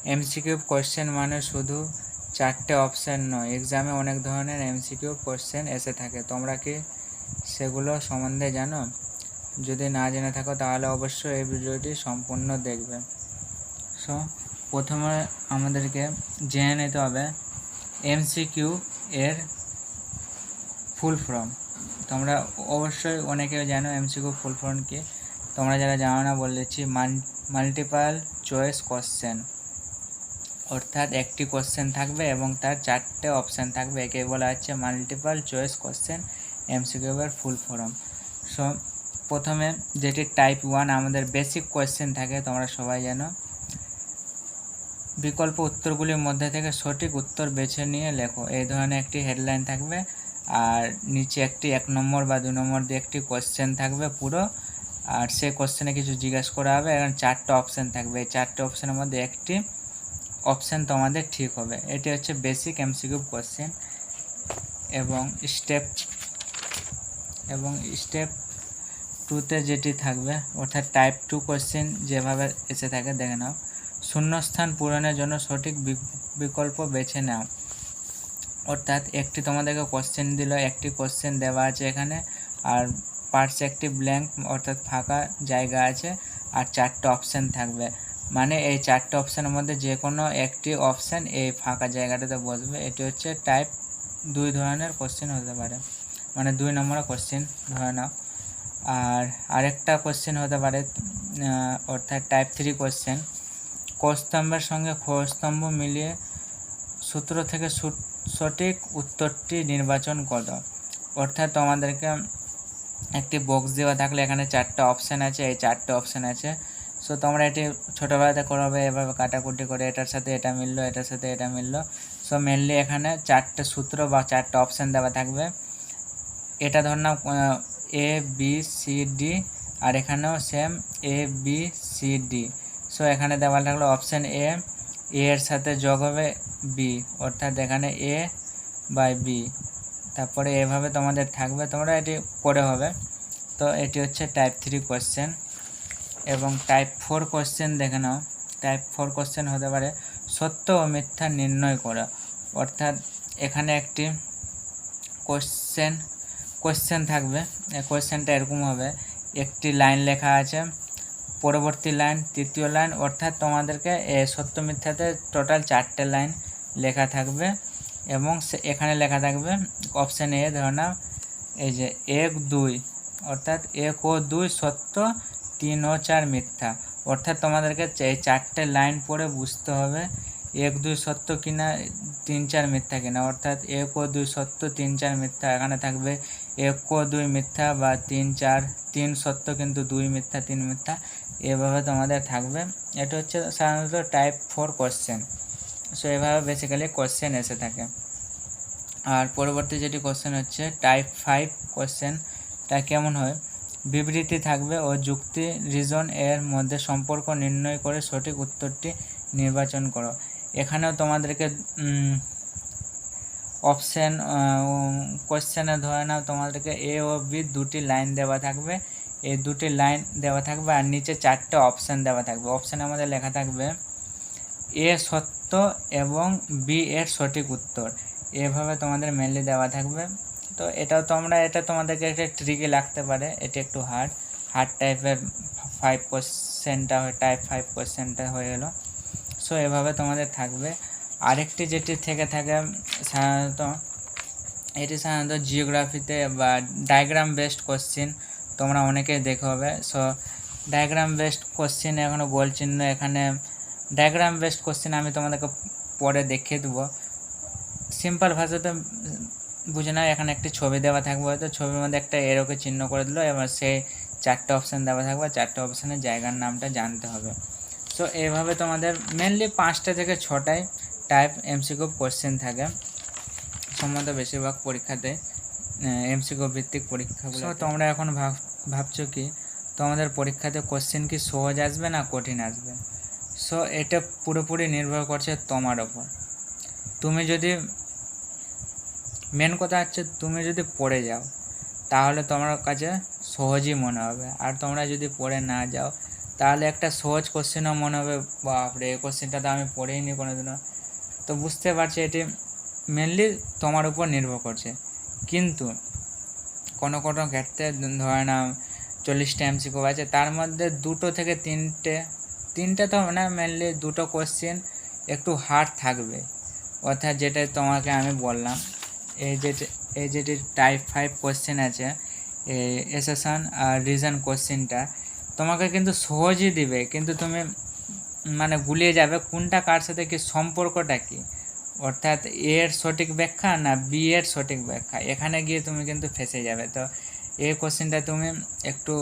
MCQ question মানে শুধু 4টে option নয়, এক্সামে অনেক ধরনের এমসিকিউ কোশ্চেন এসে থাকে। তোমরা কি সেগুলো সম্বন্ধে জানো? যদি না জেনে থাকো তাহলে অবশ্যই এই ভিডিওটি সম্পূর্ণ দেখবে। সো প্রথমে আমাদেরকে জেনে নিতে হবে এমসিকিউ এর ফুল ফর্ম। তোমরা অবশ্যই অনেকেই জানো এমসিকিউ ফুল ফর্ম কি। তোমরা যারা জানো না বলেছি, মাল্টিপল চয়েস কোশ্চেন, অর্থাৎ একটি কোশ্চেন থাকবে এবং তার 4টে অপশান থাকবে, একে বলা হচ্ছে মাল্টিপল চয়েস কোশ্চেন এমসিকিউ এর ফুল ফর্ম। সো প্রথমে যেটি টাইপ 1 আমাদের বেসিক কোশ্চেন থাকে, তোমরা সবাই জানো, বিকল্প উত্তরগুলির মধ্যে থেকে সঠিক উত্তর বেছে নিয়ে লেখো, এই ধরনের একটি হেডলাইন থাকবে। আর নিচে একটি 1 নম্বর বা 2 নম্বর দিয়ে একটি কোশ্চেন থাকবে পুরো, আর সেই কোশ্চেনে কিছু জিজ্ঞেস করা হবে এবং 4টে অপশান থাকবে। এই 4টে অপশানের মধ্যে একটি অপশান তোমাদের ঠিক হবে। এটি হচ্ছে বেসিক এমসিকিউ কোশ্চেন। এবং স্টেপ 2তে যেটি থাকবে, অর্থাৎ টাইপ 2 কোশ্চেন যেভাবে এসে থাকে দেখে নাও। শূন্যস্থান পূরণের জন্য সঠিক বিকল্প বেছে নাও। অর্থাৎ একটি তোমাদেরকে কোশ্চেন দিল, একটি কোশ্চেন দেওয়া আছে এখানে, আর পার্টস একটি ব্ল্যাঙ্ক অর্থাৎ ফাঁকা জায়গা আছে, আর 4টে অপশান থাকবে। মানে এই 4টে অপশানের মধ্যে যে কোনো একটি অপশান এই ফাঁকা জায়গাটাতে বসবে। এটি হচ্ছে টাইপ 2 ধরনের কোশ্চেন হতে পারে, মানে 2 নম্বরের কোশ্চেন ধরে নাও। আর আরেকটা কোশ্চেন হতে পারে অর্থাৎ টাইপ 3 কোশ্চেন, কস্তম্ভের সঙ্গে খস্তম্ভ মিলিয়ে সূত্র থেকে সঠিক উত্তরটি নির্বাচন করো। অর্থাৎ তোমাদেরকে একটি বক্স দেওয়া থাকলে এখানে 4টে অপশান আছে, এই 4টে অপশান আছে। সো তোমরা এটি ছোটোবেলাতে করবে এভাবে কাটাকুটি করে, এটার সাথে এটা মিললো, এটার সাথে এটা মিললো। সো মেনলি এখানে 4টে সূত্র বা 4টে অপশান দেওয়া থাকবে। এটা ধর নাও এ বি সি ডি, আর এখানেও same A B C D. So এখানে দেওয়া থাকলো অপশান এ এর সাথে যোগ হবে বি, অর্থাৎ এখানে এ বাই বি, তারপরে এভাবে তোমাদের থাকবে, তোমরা এটি করে হবে। তো এটি হচ্ছে টাইপ 3 কোশ্চেন। এবং টাইপ 4 কোশ্চেন দেখে নাও। টাইপ 4 কোশ্চেন হতে পারে সত্য ও মিথ্যা নির্ণয় করা। অর্থাৎ এখানে একটি কোশ্চেন থাকবে। এই কোশ্চেনটা এরকম হবে, একটি লাইন লেখা আছে, পরবর্তী লাইন, তৃতীয় লাইন, অর্থাৎ তোমাদেরকে সত্য মিথ্যাতে টোটাল 4টে লাইন লেখা থাকবে। এবং এখানে লেখা থাকবে অপশান এ, ধরে নাও এই যে 1 2, অর্থাৎ 1 ও 2 সত্য, 3 ও 4 মিথ্যা। অর্থাৎ তোমাদেরকে এই 4টে লাইন পড়ে বুঝতে হবে 1 2 সত্য কিনা, 3 4 মিথ্যা কিনা। অর্থাৎ 1 ও 2 সত্য, 3 4 মিথ্যা। এখানে থাকবে 1 ও 2 মিথ্যা বা 3 4, 3 সত্য কিন্তু 2 মিথ্যা, 3 মিথ্যা, এভাবে তোমাদের থাকবে। এটা হচ্ছে সাধারণত টাইপ 4 কোশ্চেন। সো এভাবে বেসিক্যালি কোশ্চেন এসে থাকে। আর পরবর্তী যেটি কোশ্চেন হচ্ছে টাইপ 5 কোশ্চেনটা কেমন হয়, বিবৃতি থাকবে ও যুক্তি রিজন এর মধ্যে সম্পর্ক নির্ণয় করে সঠিক উত্তরটি নির্বাচন করো। এখানেও তোমাদেরকে অপশান কোশ্চেনে ধরে নাও তোমাদেরকে এ ও বি দুটি লাইন দেওয়া থাকবে, এই দুটি লাইন দেওয়া থাকবে আর নিচে 4টে অপশান দেওয়া থাকবে। অপশানের মধ্যে লেখা থাকবে এ সত্য এবং বি এর সঠিক উত্তর, এভাবে তোমাদের মেনলি দেওয়া থাকবে। তো এটাও এটা তোমাদেরকে একটা ট্রিকি লাগতে পারে, এটি একটু হার্ড টাইপের 5 কোশ্চেনটা হয়, টাইপ 5 কোশ্চেনটা হয়ে গেল। সো এভাবে তোমাদের থাকবে। আরেকটি যেটি থেকে থাকে সাধারণত, এটি সাধারণত জিওগ্রাফিতে বা ডায়াগ্রাম বেসড কোশ্চেন, তোমরা অনেকেই দেখে হবে। সো ডায়াগ্রাম বেসড কোশ্চেন, এখনও গোল চিহ্ন, এখানে ডায়াগ্রাম বেসড কোশ্চেন আমি তোমাদেরকে পরে দেখিয়ে দেবো। সিম্পল ভাষাতে বুঝে নাও, এখানে একটি ছবি দেওয়া থাকবে, হয়তো ছবির মধ্যে একটা এরোকে চিহ্ন করে দিল, এবার সেই 4টে অপশান দেওয়া থাকবে, 4টে অপশানের জায়গার নামটা জানতে হবে। সো এইভাবে তোমাদের মেনলি 5টা থেকে 6টাই টাইপ এমসিকিউ কোশ্চেন থাকে সম্বন্ধে বেশিরভাগ পরীক্ষাতে, এমসিকিউ ভিত্তিক পরীক্ষাগুলো। তোমরা এখন ভাবছো কি তোমাদের পরীক্ষাতে কোশ্চেন কি সহজ আসবে না কঠিন আসবে। সো এটা পুরোপুরি নির্ভর করছে তোমার ওপর। তুমি যদি, মেন কথা হচ্ছে তুমি যদি পড়ে যাও তাহলে তোমার কাছে সহজই মনে হবে, আর তোমরা যদি পড়ে না যাও তাহলে একটা সহজ কোশ্চেনও মনে হবে বাপরে এই কোশ্চেনটা তো আমি পড়েইনি কোনোদিনও। তো বুঝতে পারছি এটি মেনলি তোমার উপর নির্ভর করছে। কিন্তু কোনো কোনো ক্ষেত্রে ধরে নাও 40টা MCQ আছে, তার মধ্যে 2 থেকে 3টে তো হবে না, মেনলি 2টো কোশ্চেন একটু হার্ড থাকবে। অর্থাৎ যেটা তোমাকে আমি বললাম, এই যেটি টাইপ 5 কোশ্চেন আছে, এসেশন আর রিজন কোশ্চেনটা তোমাকে কিন্তু সহজই দিবে, কিন্তু তুমি মানে গুলিয়ে যাবে কোনটা কার সাথে কি সম্পর্কটা কি, অর্থাৎ এর সঠিক ব্যাখ্যা না বি এর সঠিক ব্যাখ্যা, এখানে গিয়ে তুমি কিন্তু ফেঁসে যাবে। তো এই কোশ্চেনটা তুমি একটু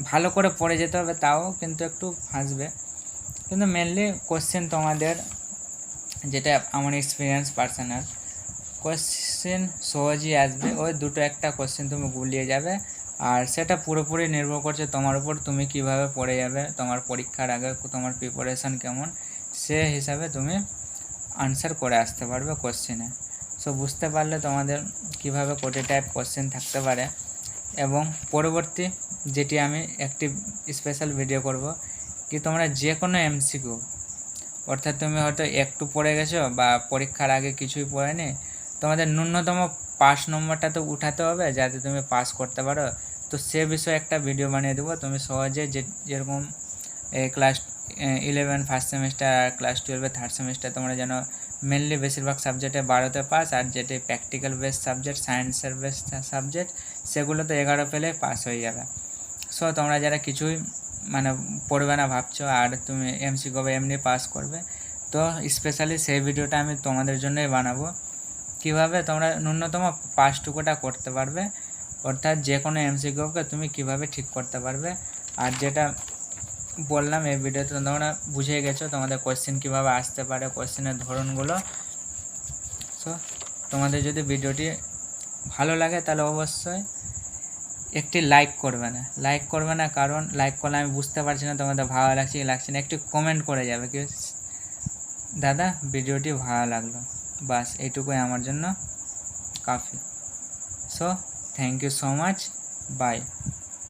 ভালো করে পড়ে যেতে হবে, তাও কিন্তু একটু ফাঁসবে। কিন্তু মেনলি কোশ্চেন তোমাদের, যেটা আমার এক্সপিরিয়েন্স পার্সোনাল, কোশ্চেন সহজই আসবে, ওই 2-1টা কোশ্চেন তুমি গুলিয়ে যাবে। আর সেটা পুরোপুরি নির্ভর করছে তোমার উপর, তুমি কিভাবে পড়ে যাবে, তোমার পরীক্ষার আগে তোমার প্রিপারেশান কেমন, সে হিসাবে তুমি আনসার করে আসতে পারবে কোশ্চেনে। সো বুঝতে পারলে তোমাদের কিভাবে কোটি টাইপ কোশ্চেন থাকতে পারে। এবং পরবর্তী যেটি আমি একটি স্পেশাল ভিডিও করব, কি তোমরা যে কোনো MCQ, অর্থাৎ তুমি হয়তো একটু পড়ে গেছো বা পরীক্ষার আগে কিছুই পড়েনি, তোমাদের ন্যূনতম 5 নম্বরটা তো উঠাতে হবে যাতে তুমি পাস করতে পারো। তো সে বিষয়ে একটা ভিডিও বানিয়ে দেবো, তুমি সহজে যেরকম ক্লাস 11 ফার্স্ট সেমিস্টার আর ক্লাস 12 থার্ড সেমিস্টার তোমরা যেন মেনলি বেশিরভাগ সাবজেক্টে 12তে পাস, আর যেটি প্র্যাকটিক্যাল বেস সাবজেক্ট, সায়েন্সের বেস সাবজেক্ট, সেগুলোতে 11 পেলে পাস হয়ে যাবে। সো তোমরা যারা কিছুই মানে পড়বে না ভাবছো আর তুমি MCQ এমনি পাস করবে, তো স্পেশালি সেই ভিডিওটা আমি তোমাদের জন্যই বানাবো, কিভাবে তোমরা ন্যূনতম 5টুকুটা করতে পারবে, অর্থাৎ যে কোনো MCQকে তুমি কিভাবে ঠিক করতে পারবে। আর যেটা বললাম এই ভিডিওতে তোমরা বুঝে গেছো তোমাদের কোশ্চেন কিভাবে আসতে পারে, কোশ্চেনের ধরনগুলো। সো তোমাদের যদি ভিডিওটি ভালো লাগে তাহলে অবশ্যই একটি লাইক করবে না, কারণ লাইক করলে আমি বুঝতে পারছি না তোমাদের ভালো লাগছে কি লাগছে না। একটু কমেন্ট করে যাবে কি দাদা ভিডিওটি ভালো লাগলো, বাস এইটুকুই আমার জন্য কাফি। So thank you so much, by.